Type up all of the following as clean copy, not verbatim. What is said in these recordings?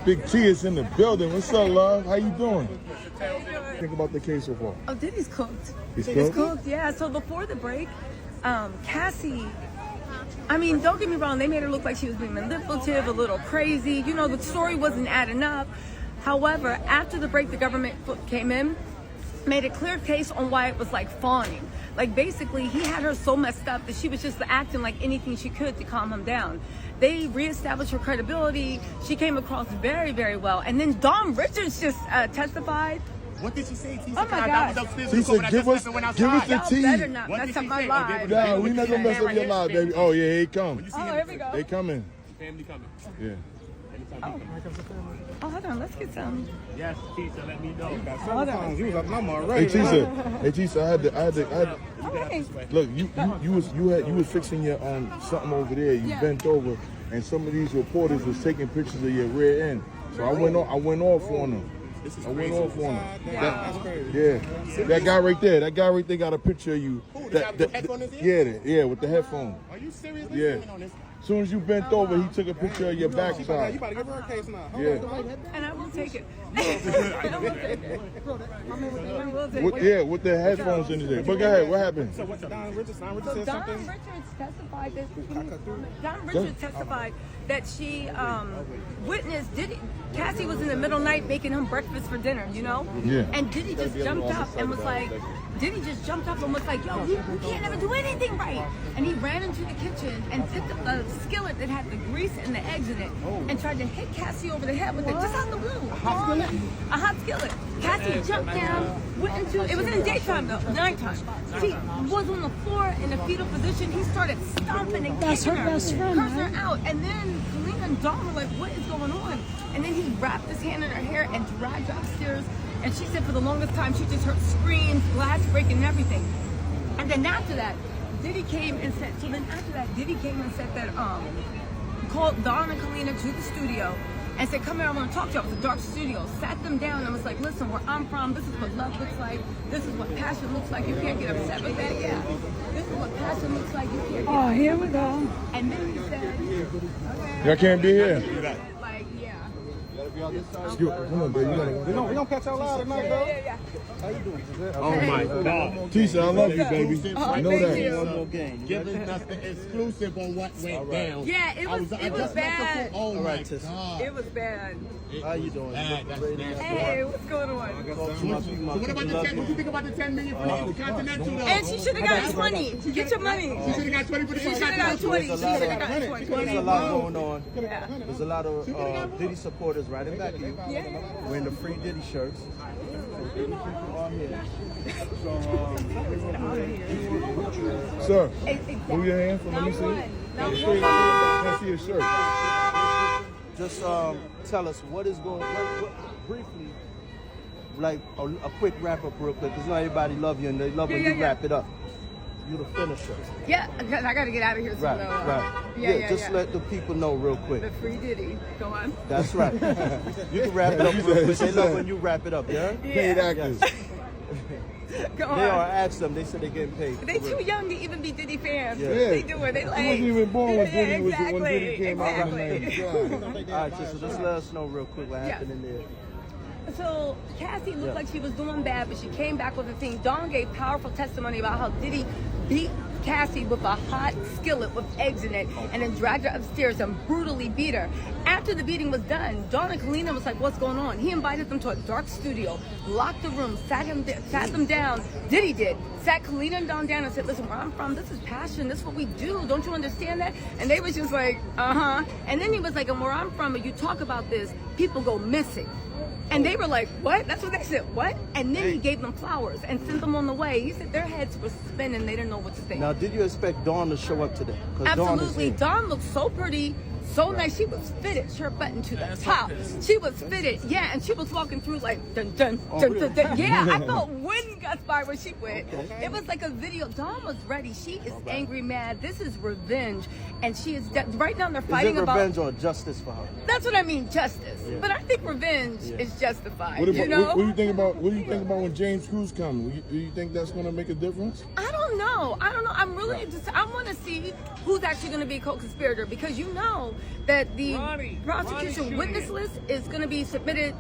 Big T is in the building. What's up, love? How you doing? Think about the case so far. Oh, Diddy's cooked. He's cooked, yeah. So before the break, Cassie, I mean, don't get me wrong, they made her look like she was being manipulative, a little crazy. You know, the story wasn't adding up. However, after the break, the government came in, made a clear case on why it was like fawning. Like basically, he had her so messed up that she was just acting like anything she could to calm him down. They reestablished her credibility. She came across very, very well. And then Dom Richards just testified. What did she say, Tisa? Oh my God. Tisa, give us the tea. Better not mess up my live. Nah, we not gonna mess up your live, baby. Oh yeah, here he come. Oh, here we go. They coming. Family coming. Yeah. Oh, hold on, let's get some. Yes, Tisa, let me know. Hold on. You was like, I'm already. Hey Tisa, I had to. Okay. Look, you was fixing your something over there. You bent over, and some of these reporters was taking pictures of your rear end. So I went off on them. This is I went off on him. That's crazy. Yeah, that guy right there. That guy right there got a picture of you. Who, the guy with the headphone in his ear? Yeah, with the headphone. Are you serious? Yeah. As soon as you bent over, he took a picture of your You backside. about to give her a case now. Yeah. And I will take it. I will take it. I will take it. With the headphones in his ear. But go ahead, what happened? So what's Don Richards? Don Richards So said Don something. Richards testified that she witnessed Diddy. Cassie was in the middle of the night making him breakfast for dinner, you know? Yeah. And Diddy just jumped up and was like, yo, he can't ever do anything right. And he ran into the kitchen and picked up a skillet that had the grease and the eggs in it and tried to hit Cassie over the head with it, just out the blue. A hot skillet. Cassie jumped down, went into, it was in the daytime though, nighttime. She was on the floor in a fetal position. He started stomping and kicking her, cursing her out. And then Kalina and Dawn were like, what is going on? And then he wrapped his hand in her hair and dragged her upstairs. And she said for the longest time, she just heard screams, glass breaking and everything. And then after that, Diddy came and said that, called Dawn and Kalina to the studio and said, come here, I want to talk to you. It was a dark studio. Sat them down and was like, listen, where I'm from, this is what love looks like. This is what passion looks like. You can't get upset with that. Yeah. This is what passion looks like. You can't get upset. Here we go. And then he said, okay. Y'all can't be here. Like, yeah. Come on, baby. We gonna catch y'all live tonight, though. Yeah. How you doing? Oh my God. Tisa, I love you, baby. Oh, You know thank that. you. One more game. Giving us the exclusive on what went down. Yeah, it was bad. Oh my right, Tissa. God. It was bad. How you doing? Bad, that's nasty. Hey, what's going on? So what about the 10? What you think about the 10 million for the Continental though? And she should have got 20. Get your money. She should have got 20 for the She should have got 20. She should have got 20. There's a lot going on. Yeah. There's a lot of Diddy supporters right in back of you. Yeah. Wearing the free Diddy shirts. So Diddy people are here. Sir, move your hand for let me see. Let me see your shirt. Just tell us what is going on. Briefly, like a quick wrap up real quick, because not everybody love you and they love when you wrap it up. You're the finisher. Yeah, because I got to get out of here soon. Right. Yeah, let the people know real quick. The free Diddy. Go on. That's right. You can wrap it up real quick. They love when you wrap it up, yeah? Paid actors. Go on. They are. Ask them. They said they're getting paid. They too young to even be Diddy fans. Yeah. They do it. They like. He wasn't even born when Diddy was exactly. when Diddy came out. All right, so just let us know real quick what happened in there. So Cassie looked like she was doing bad, but she came back with a thing. Dawn gave powerful testimony about how Diddy beat Cassie with a hot skillet with eggs in it and then dragged her upstairs and brutally beat her. After the beating was done, Dawn and Kalina was like, what's going on? He invited them to a dark studio, locked the room, sat them down. Diddy did. Sat Kalina and Dawn down and said, listen, where I'm from, this is passion. This is what we do. Don't you understand that? And they was just like, uh-huh. And then he was like, and where I'm from, when you talk about this, people go missing. And they were like, what? That's what they said, what? And then he gave them flowers and sent them on the way. He said their heads were spinning. They didn't know what to think. Now, did you expect Dawn to show up today? Absolutely. Dawn looked so pretty, so nice. She was fitted, shirt button to the top. She was fitted, yeah, and she was walking through like, dun, dun, dun, dun, dun. Yeah, I felt wind gusts by where she went. It was like a video. Dawn was ready. She is angry, mad. This is revenge. And she is, right now they're fighting about. Is it revenge or justice for her? That's what I mean, justice. Yeah. But I think revenge is justified. What you know? What do you think about when James Cruz comes? Do you think that's going to make a difference? I don't don't know. I'm really I want to see who's actually going to be a co-conspirator, because you know that the prosecution witness list is going to be submitted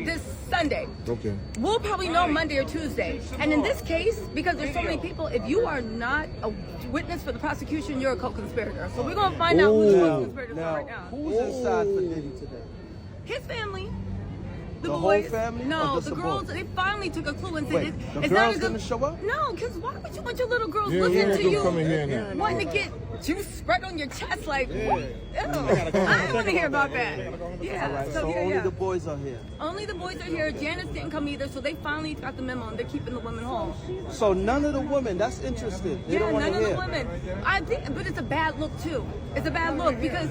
this Sunday. Okay. We'll probably know Monday or Tuesday. And in this case, because there's so many people, if you are not a witness for the prosecution, you're a co-conspirator. So we're going to find out who's the co-conspirators are right now. Who's inside for Diddy today? His family. The whole boys. family? No, Or just the the girls. boys? They finally took a clue and said, Wait, the "It's girls not a good." gonna show up? No, because why would you want your little girls Yeah, looking yeah, to them you, coming here now. wanting to get juice spread on your chest? Like, what? Ew. I don't want to hear about that. Yeah. All right, So, so yeah, only yeah. the boys are here. Only the boys are here. Janice didn't come either, so they finally got the memo and they're keeping the women home. So none of the women. That's interesting. They Yeah, don't want none to of hear. the women. I think, but it's a bad look too. It's a bad look, because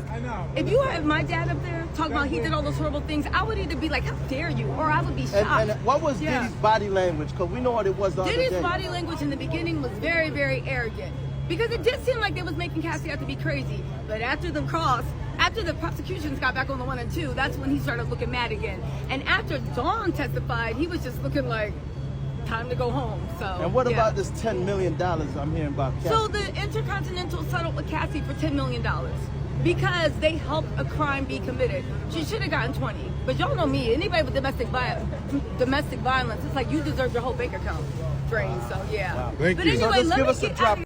if you had my dad up there talking about he did all those horrible things, I would either be like, "How dare you?" or I would be shocked. And what was Yeah. Diddy's body language? Because we know what it was the other Diddy's day. body language in the beginning was very, very arrogant, because it did seem like they was making Cassie out to be crazy. But after the prosecutions got back on the 1 and 2, that's when he started looking mad again. And after Dawn testified, he was just looking like, time to go home. So. And what yeah. about this $10 million I'm hearing about? Cassie? So the Intercontinental settled with Cassie for $10 million. Because they helped a crime be committed. She should have gotten 20. But y'all know me, anybody with domestic violence, it's like you deserve your whole bank account drained. So yeah. Thank But you. anyway, So just let give me us a get drop. out of